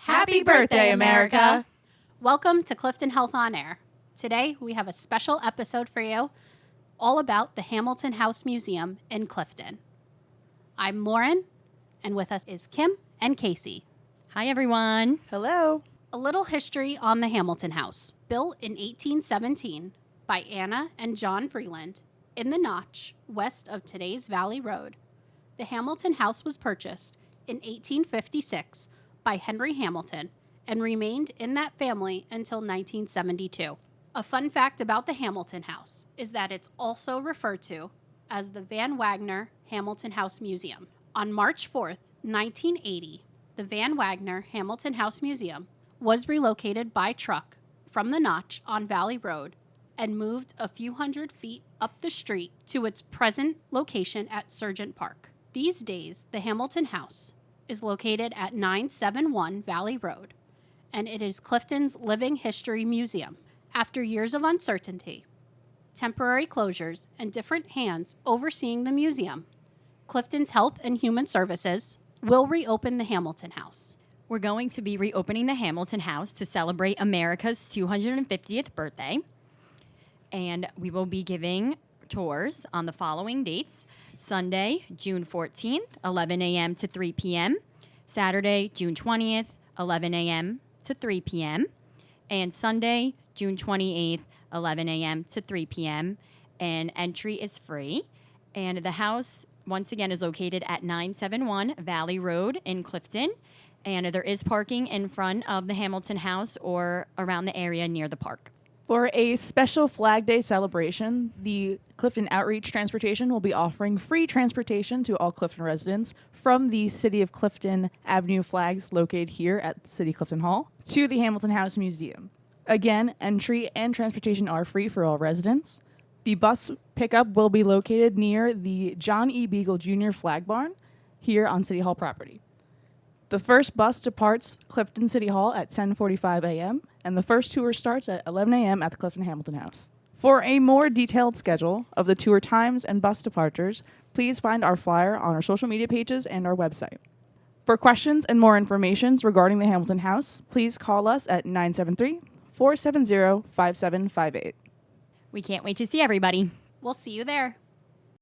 Happy birthday, America! Welcome to Clifton Health On Air. Today, we have a special episode for you all about the Hamilton House Museum in Clifton. I'm Lauren, and with us is Kim and Casey. Hi, everyone. Hello. A little history on the Hamilton House. Built in 1817 by Anna and John Freeland in the Notch, west of today's Valley Road. The Hamilton House was purchased in 1856 by Henry Hamilton and remained in that family until 1972. A fun fact about the Hamilton House is that it's also referred to as the Van Wagner Hamilton House Museum. On March 4th, 1980, the Van Wagner Hamilton House Museum was relocated by truck from the Notch on Valley Road and moved a few hundred feet up the street to its present location at Sergeant Park. These days, the Hamilton House is located at 971 Valley Road, and it is Clifton's living history museum. After years of uncertainty, temporary closures, and different hands overseeing the museum, Clifton's Health and Human Services will reopen the Hamilton House. We're going to be reopening the Hamilton House to celebrate America's 250th birthday, and we will be giving tours on the following dates: Sunday, June 14th, 11 a.m. to 3 p.m., Saturday, June 20th, 11 a.m. to 3 p.m., and Sunday, June 28th, 11 a.m. to 3 p.m., and entry is free. And the house, once again, is located at 971 Valley Road in Clifton, and there is parking in front of the Hamilton House or around the area near the park. For a special Flag Day celebration, the Clifton Outreach Transportation will be offering free transportation to all Clifton residents from the City of Clifton Avenue flags located here at City Clifton Hall to the Hamilton House Museum. Again, entry and transportation are free for all residents. The bus pickup will be located near the John E. Beagle Jr. Flag Barn here on City Hall property. The first bus departs Clifton City Hall at 10:45 a.m., and the first tour starts at 11 a.m. at the Clifton Hamilton House. For a more detailed schedule of the tour times and bus departures, please find our flyer on our social media pages and our website. For questions and more information regarding the Hamilton House, please call us at 973-470-5758. We can't wait to see everybody. We'll see you there.